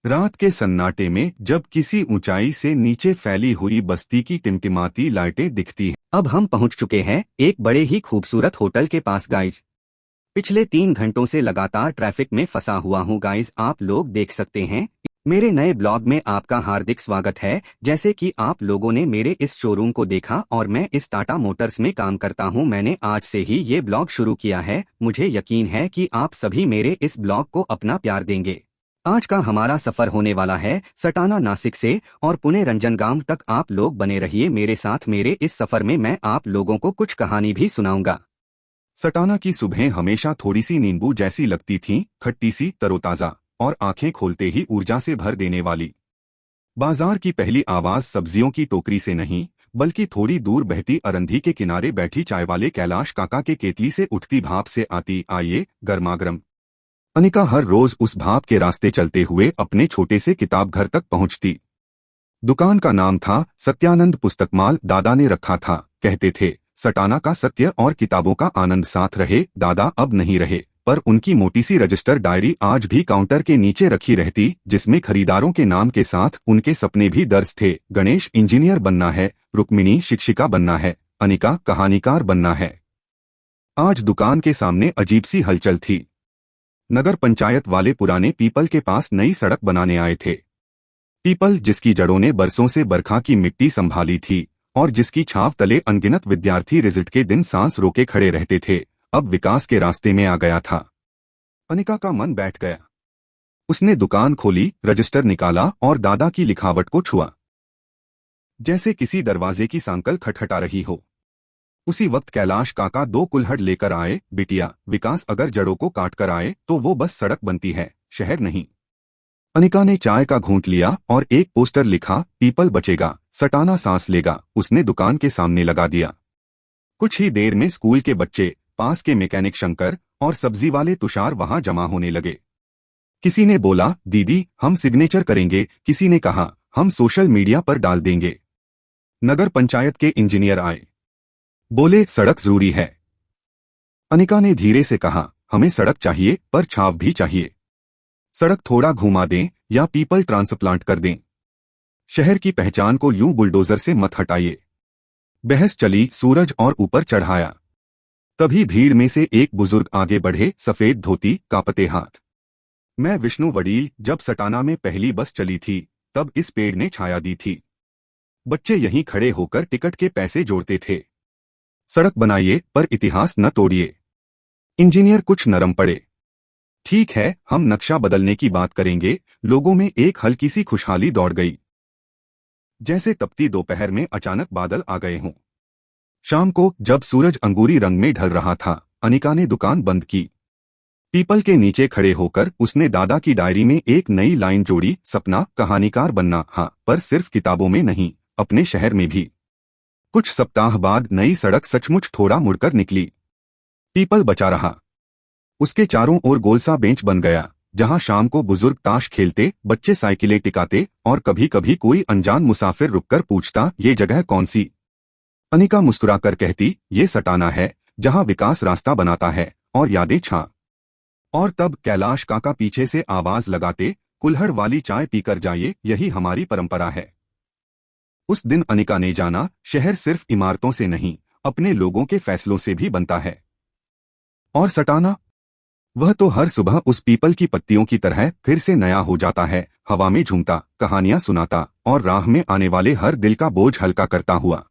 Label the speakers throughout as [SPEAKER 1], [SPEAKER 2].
[SPEAKER 1] रात के सन्नाटे में जब किसी ऊंचाई से नीचे फैली हुई बस्ती की टिमटिमाती लाइटें दिखती हैं।
[SPEAKER 2] अब हम पहुंच चुके हैं एक बड़े ही खूबसूरत होटल के पास गाइज। पिछले 3 घंटों से लगातार ट्रैफिक में फंसा हुआ हूं गाइज, आप लोग देख सकते हैं। मेरे नए ब्लॉग में आपका हार्दिक स्वागत है। जैसे कि आप लोगों ने मेरे इस शोरूम को देखा और मैं इस टाटा मोटर्स में काम करता हूं। मैंने आज से ही ये ब्लॉग शुरू किया है। मुझे यकीन है कि आप सभी मेरे इस ब्लॉग को अपना प्यार देंगे। आज का हमारा सफर होने वाला है सटाना नासिक से और पुणे रंजनगांव तक। आप लोग बने रहिए मेरे साथ। मेरे इस सफर में मैं आप लोगों को कुछ कहानी भी सुनाऊंगा।
[SPEAKER 1] सटाना की सुबह हमेशा थोड़ी सी नींबू जैसी लगती थीं, खट्टी सी, तरोताजा और आंखें खोलते ही ऊर्जा से भर देने वाली। बाजार की पहली आवाज सब्जियों की टोकरी से नहीं, बल्कि थोड़ी दूर बहती अरंधी के किनारे बैठी चाय वाले कैलाश काका के केतली से उठती भाप से आती। आइए गर्मागर्म। अनिका हर रोज उस भाप के रास्ते चलते हुए अपने छोटे से किताब घर तक पहुंचती। दुकान का नाम था सत्यानंद पुस्तकमाल। दादा ने रखा था। कहते थे सटाना का सत्य और किताबों का आनंद साथ रहे। दादा अब नहीं रहे, पर उनकी मोटी सी रजिस्टर डायरी आज भी काउंटर के नीचे रखी रहती, जिसमें खरीदारों के नाम के साथ उनके सपने भी दर्ज थे। गणेश इंजीनियर बनना है, रुक्मिणी शिक्षिका बनना है, अनिका कहानीकार बनना है। आज दुकान के सामने अजीब सी हलचल थी। नगर पंचायत वाले पुराने पीपल के पास नई सड़क बनाने आए थे। पीपल जिसकी जड़ों ने बरसों से बरखा की मिट्टी संभाली थी और जिसकी छाव तले अनगिनत विद्यार्थी रिजल्ट के दिन सांस रोके खड़े रहते थे, अब विकास के रास्ते में आ गया था। अनिका का मन बैठ गया। उसने दुकान खोली, रजिस्टर निकाला और दादा की लिखावट को छुआ। जैसे किसी दरवाजे की सांकल खटखटा रही हो। उसी वक्त कैलाश काका 2 कुल्हड़ लेकर आए। बिटिया, विकास अगर जड़ों को काट कर आए तो वो बस सड़क बनती है, शहर नहीं। अनिका ने चाय का घूंट लिया और एक पोस्टर लिखा, पीपल बचेगा, सटाना सांस लेगा। उसने दुकान के सामने लगा दिया। कुछ ही देर में स्कूल के बच्चे, पास के मैकेनिक शंकर और सब्जी वाले तुषार वहां जमा होने लगे। किसी ने बोला, दीदी हम सिग्नेचर करेंगे। किसी ने कहा, हम सोशल मीडिया पर डाल देंगे। नगर पंचायत के इंजीनियर आए। बोले, सड़क जरूरी है। अनिका ने धीरे से कहा, हमें सड़क चाहिए, पर छाव भी चाहिए। सड़क थोड़ा घुमा दें या पीपल ट्रांसप्लांट कर दें। शहर की पहचान को यूं बुलडोजर से मत हटाइए। बहस चली, सूरज और ऊपर चढ़ाया। तभी भीड़ में से एक बुजुर्ग आगे बढ़े, सफेद धोती, कांपते हाथ। मैं विष्णु वडील, जब सटाना में पहली बस चली थी तब इस पेड़ ने छाया दी थी। बच्चे यहीं खड़े होकर टिकट के पैसे जोड़ते थे। सड़क बनाइए पर इतिहास न तोड़िए। इंजीनियर कुछ नरम पड़े। ठीक है, हम नक्शा बदलने की बात करेंगे। लोगों में एक हल्की सी खुशहाली दौड़ गई, जैसे तपती दोपहर में अचानक बादल आ गए हों। शाम को जब सूरज अंगूरी रंग में ढल रहा था, अनिका ने दुकान बंद की। पीपल के नीचे खड़े होकर उसने दादा की डायरी में एक नई लाइन जोड़ी, सपना कहानीकार बनना, हाँ, पर सिर्फ किताबों में नहीं, अपने शहर में भी। कुछ सप्ताह बाद नई सड़क सचमुच थोड़ा मुड़कर निकली। पीपल बचा रहा। उसके चारों ओर गोलसा बेंच बन गया, जहां शाम को बुजुर्ग ताश खेलते, बच्चे साइकिलें टिकाते और कभी कभी कोई अनजान मुसाफिर रुककर पूछता, ये जगह कौन सी। अनिका मुस्कुराकर कहती, ये सटाना है, जहां विकास रास्ता बनाता है और यादें छा। और तब कैलाश काका पीछे से आवाज लगाते, कुल्हड़ वाली चाय पीकर जाइए, यही हमारी परंपरा है। उस दिन अनिका ने जाना, शहर सिर्फ इमारतों से नहीं, अपने लोगों के फैसलों से भी बनता है। और सटाना, वह तो हर सुबह उस पीपल की पत्तियों की तरह फिर से नया हो जाता है, हवा में झूमता, कहानियां सुनाता और राह में आने वाले हर दिल का बोझ हल्का करता हुआ।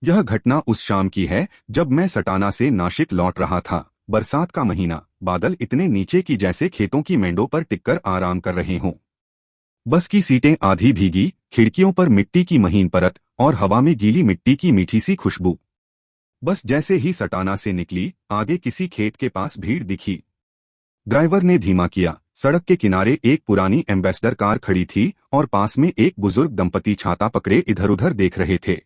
[SPEAKER 1] यह घटना उस शाम की है जब मैं सटाना से नासिक लौट रहा था। बरसात का महीना, बादल इतने नीचे कि जैसे खेतों की मेंढों पर टिककर आराम कर रहे हों। बस की सीटें आधी भीगी, खिड़कियों पर मिट्टी की महीन परत और हवा में गीली मिट्टी की मीठी सी खुशबू। बस जैसे ही सटाना से निकली, आगे किसी खेत के पास भीड़ दिखी। ड्राइवर ने धीमा किया। सड़क के किनारे एक पुरानी एम्बेसडर कार खड़ी थी और पास में एक बुजुर्ग दंपति छाता पकड़े इधर उधर देख रहे थे।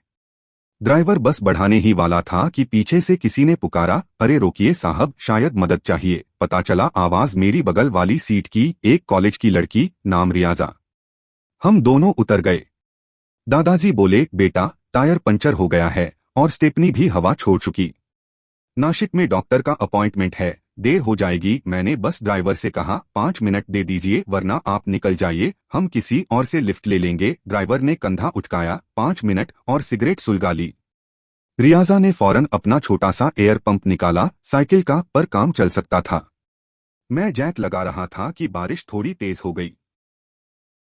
[SPEAKER 1] ड्राइवर बस बढ़ाने ही वाला था कि पीछे से किसी ने पुकारा, अरे रोकिए साहब, शायद मदद चाहिए। पता चला आवाज मेरी बगल वाली सीट की एक कॉलेज की लड़की, नाम रियाजा। हम दोनों उतर गए। दादाजी बोले, बेटा टायर पंचर हो गया है और स्टेपनी भी हवा छोड़ चुकी। नासिक में डॉक्टर का अपॉइंटमेंट है, देर हो जाएगी। मैंने बस ड्राइवर से कहा 5 मिनट दे दीजिए वरना आप निकल जाइए, हम किसी और से लिफ्ट ले लेंगे। ड्राइवर ने कंधा उठकाया, 5 मिनट और सिगरेट सुलगा ली। रियाजा ने फौरन अपना छोटा सा एयर पंप निकाला, साइकिल का, पर काम चल सकता था। मैं जैक लगा रहा था कि बारिश थोड़ी तेज हो गई।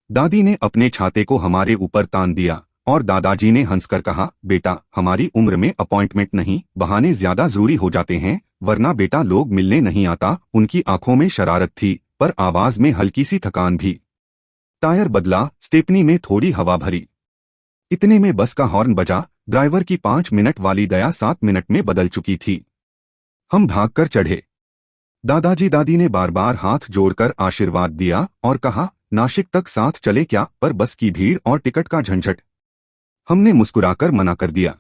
[SPEAKER 1] दादी ने अपने छाते को हमारे ऊपर तान दिया और दादाजी ने हंसकर कहा, बेटा हमारी उम्र में अपॉइंटमेंट नहीं, बहाने ज्यादा जरूरी हो जाते हैं, वरना बेटा लोग मिलने नहीं आता। उनकी आंखों में शरारत थी पर आवाज में हल्की सी थकान भी। टायर बदला, स्टेपनी में थोड़ी हवा भरी। इतने में बस का हॉर्न बजा। ड्राइवर की 5 मिनट वाली दया 7 मिनट में बदल चुकी थी। हम भागकर चढ़े। दादाजी दादी ने बार बार हाथ जोड़कर आशीर्वाद दिया और कहा, नासिक तक साथ चले क्या, पर बस की भीड़ और टिकट का झंझट। हमने मुस्कुराकर मना कर दिया।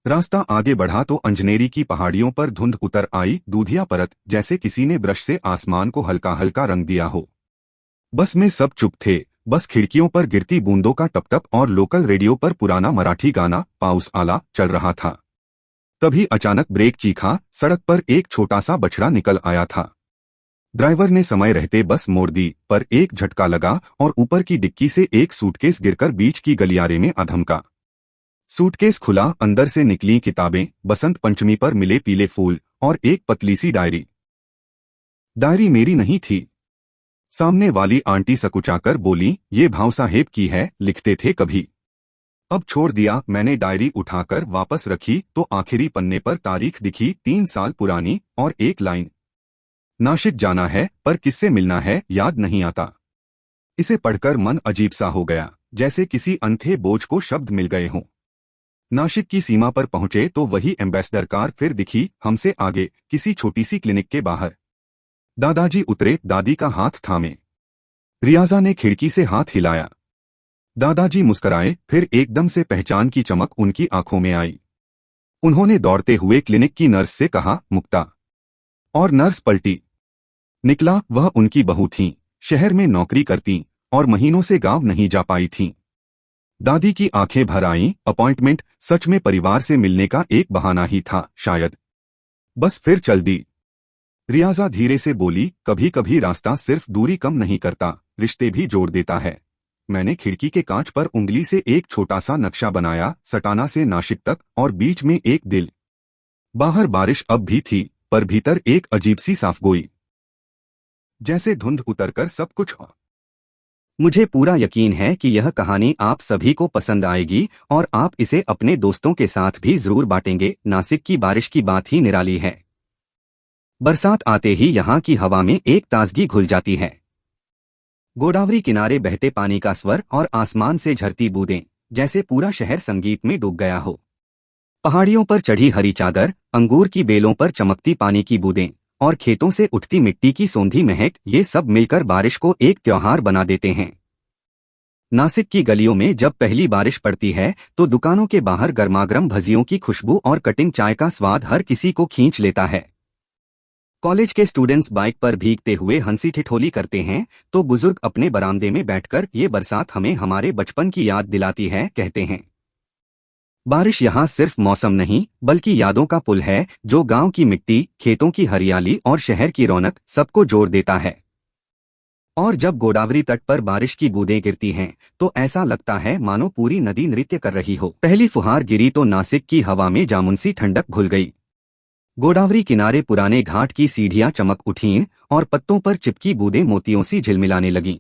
[SPEAKER 1] रास्ता आगे बढ़ा तो अंजनेरी की पहाड़ियों पर धुंध उतर आई, दूधिया परत, जैसे किसी ने ब्रश से आसमान को हल्का हल्का रंग दिया हो। बस में सब चुप थे, बस खिड़कियों पर गिरती बूंदों का टपटप और लोकल रेडियो पर पुराना मराठी गाना पाउस आला चल रहा था। तभी अचानक ब्रेक चीखा, सड़क पर एक छोटा सा बछड़ा निकल आया था। ड्राइवर ने समय रहते बस मोड़ दी, पर एक झटका लगा और ऊपर की डिक्की से एक सूटकेस गिरकर बीच की गलियारे में अधमका। सूटकेस खुला, अंदर से निकली किताबें, बसंत पंचमी पर मिले पीले फूल और एक पतली सी डायरी। डायरी मेरी नहीं थी। सामने वाली आंटी सकुचाकर बोली, ये भाव साहेब की है, लिखते थे कभी, अब छोड़ दिया। मैंने डायरी उठाकर वापस रखी तो आखिरी पन्ने पर तारीख दिखी, 3 साल पुरानी, और एक लाइन, नासिक जाना है पर किससे मिलना है याद नहीं आता। इसे पढ़कर मन अजीब सा हो गया, जैसे किसी अनथे बोझ को शब्द मिल गए हों। नासिक की सीमा पर पहुंचे तो वही एम्बेसडर कार फिर दिखी, हमसे आगे, किसी छोटी सी क्लिनिक के बाहर। दादाजी उतरे, दादी का हाथ थामे। रियाजा ने खिड़की से हाथ हिलाया। दादाजी मुस्कराए, फिर एकदम से पहचान की चमक उनकी आंखों में आई। उन्होंने दौड़ते हुए क्लिनिक की नर्स से कहा, मुक्ता। और नर्स पलटी। निकला वह उनकी बहू थीं, शहर में नौकरी करतीं और महीनों से गांव नहीं जा पाई थीं। दादी की आंखें भर आईं, अपॉइंटमेंट सच में परिवार से मिलने का एक बहाना ही था शायद। बस फिर चल दी। रियाजा धीरे से बोली, कभी कभी रास्ता सिर्फ दूरी कम नहीं करता, रिश्ते भी जोड़ देता है। मैंने खिड़की के कांच पर उंगली से एक छोटा सा नक्शा बनाया, सटाना से नासिक तक, और बीच में एक दिल। बाहर बारिश अब भी थी, पर भीतर एक अजीब सी साफगोई, जैसे धुंध उतरकर सब कुछ।
[SPEAKER 2] मुझे पूरा यकीन है कि यह कहानी आप सभी को पसंद आएगी और आप इसे अपने दोस्तों के साथ भी जरूर बांटेंगे। नासिक की बारिश की बात ही निराली है। बरसात आते ही यहाँ की हवा में एक ताजगी घुल जाती है। गोदावरी किनारे बहते पानी का स्वर और आसमान से झरती बूंदें, जैसे पूरा शहर संगीत में डूब गया हो। पहाड़ियों पर चढ़ी हरी चादर, अंगूर की बेलों पर चमकती पानी की बूंदें और खेतों से उठती मिट्टी की सौंधी महक, ये सब मिलकर बारिश को एक त्योहार बना देते हैं। नासिक की गलियों में जब पहली बारिश पड़ती है तो दुकानों के बाहर गर्मागर्म भजियों की खुशबू और कटिंग चाय का स्वाद हर किसी को खींच लेता है। कॉलेज के स्टूडेंट्स बाइक पर भीगते हुए हंसी ठिठोली करते हैं तो बुजुर्ग अपने बरामदे में बैठकर ये बरसात हमें हमारे बचपन की याद दिलाती है कहते हैं। बारिश यहाँ सिर्फ मौसम नहीं बल्कि यादों का पुल है, जो गांव की मिट्टी, खेतों की हरियाली और शहर की रौनक सबको जोड़ देता है। और जब गोदावरी तट पर बारिश की बूंदें गिरती हैं तो ऐसा लगता है मानो पूरी नदी नृत्य कर रही हो। पहली फुहार गिरी तो नासिक की हवा में जामुन सी ठंडक घुल गई। गोदावरी किनारे पुराने घाट की सीढ़ियां चमक उठीं और पत्तों पर चिपकी बूंदें मोतियों सी झिलमिलाने लगीं।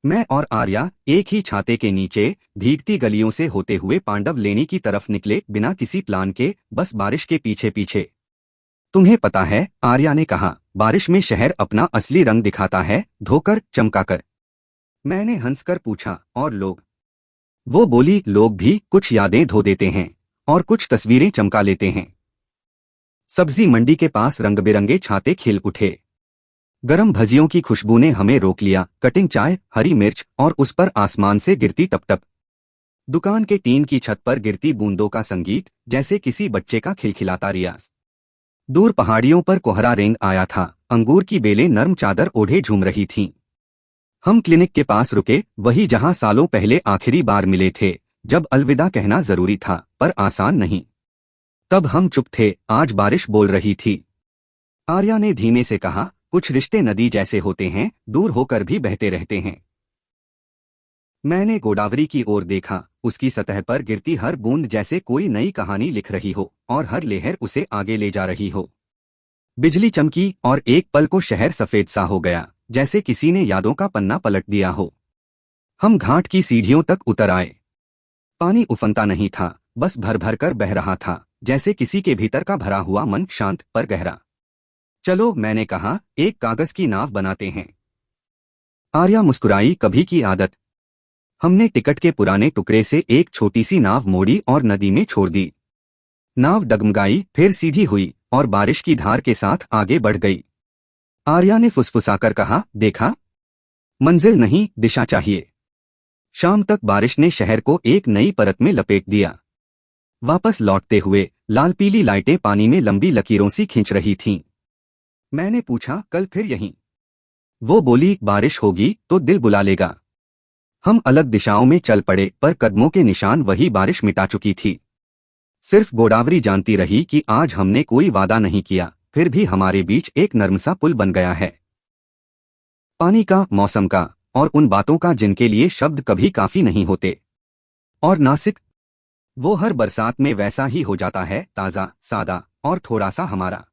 [SPEAKER 2] मैं और आर्या एक ही छाते के नीचे भीगती गलियों से होते हुए पांडव लेनी की तरफ निकले, बिना किसी प्लान के, बस बारिश के पीछे पीछे। तुम्हें पता है, आर्या ने कहा, बारिश में शहर अपना असली रंग दिखाता है, धोकर, चमकाकर। मैंने हंसकर पूछा, और लोग? वो बोली, लोग भी कुछ यादें धो देते हैं और कुछ तस्वीरें चमका लेते हैं। सब्जी मंडी के पास रंग बिरंगे छाते खिल उठे। गरम भजियों की खुशबू ने हमें रोक लिया, कटिंग चाय, हरी मिर्च और उस पर आसमान से गिरती टपटप। दुकान के टीन की छत पर गिरती बूंदों का संगीत, जैसे किसी बच्चे का खिलखिलाता रियाज। दूर पहाड़ियों पर कोहरा रेंग आया था, अंगूर की बेलें नर्म चादर ओढ़े झूम रही थीं। हम क्लिनिक के पास रुके, वही जहां सालों पहले आखिरी बार मिले थे, जब अलविदा कहना जरूरी था पर आसान नहीं। तब हम चुप थे, आज बारिश बोल रही थी। आर्या ने धीमे से कहा, कुछ रिश्ते नदी जैसे होते हैं, दूर होकर भी बहते रहते हैं। मैंने गोदावरी की ओर देखा, उसकी सतह पर गिरती हर बूंद जैसे कोई नई कहानी लिख रही हो और हर लहर उसे आगे ले जा रही हो। बिजली चमकी और एक पल को शहर सफेद सा हो गया, जैसे किसी ने यादों का पन्ना पलट दिया हो। हम घाट की सीढ़ियों तक उतर आए। पानी उफनता नहीं था, बस भर भर कर बह रहा था, जैसे किसी के भीतर का भरा हुआ मन शांत पर गहरा। चलो, मैंने कहा, एक कागज की नाव बनाते हैं। आर्या मुस्कुराई, कभी की आदत। हमने टिकट के पुराने टुकड़े से एक छोटी सी नाव मोड़ी और नदी में छोड़ दी। नाव डगमगाई, फिर सीधी हुई और बारिश की धार के साथ आगे बढ़ गई। आर्या ने फुसफुसाकर कहा, देखा, मंजिल नहीं, दिशा चाहिए। शाम तक बारिश ने शहर को एक नई परत में लपेट दिया। वापस लौटते हुए लाल पीली लाइटें पानी में लंबी लकीरों सी खींच रही थीं। मैंने पूछा, कल फिर यहीं? वो बोली, बारिश होगी तो दिल बुला लेगा। हम अलग दिशाओं में चल पड़े, पर कदमों के निशान वही बारिश मिटा चुकी थी। सिर्फ गोदावरी जानती रही कि आज हमने कोई वादा नहीं किया, फिर भी हमारे बीच एक नर्म सा पुल बन गया है। पानी का, मौसम का और उन बातों का जिनके लिए शब्द कभी काफी नहीं होते। और नासिक, वो हर बरसात में वैसा ही हो जाता है, ताजा, सादा और थोड़ा सा हमारा।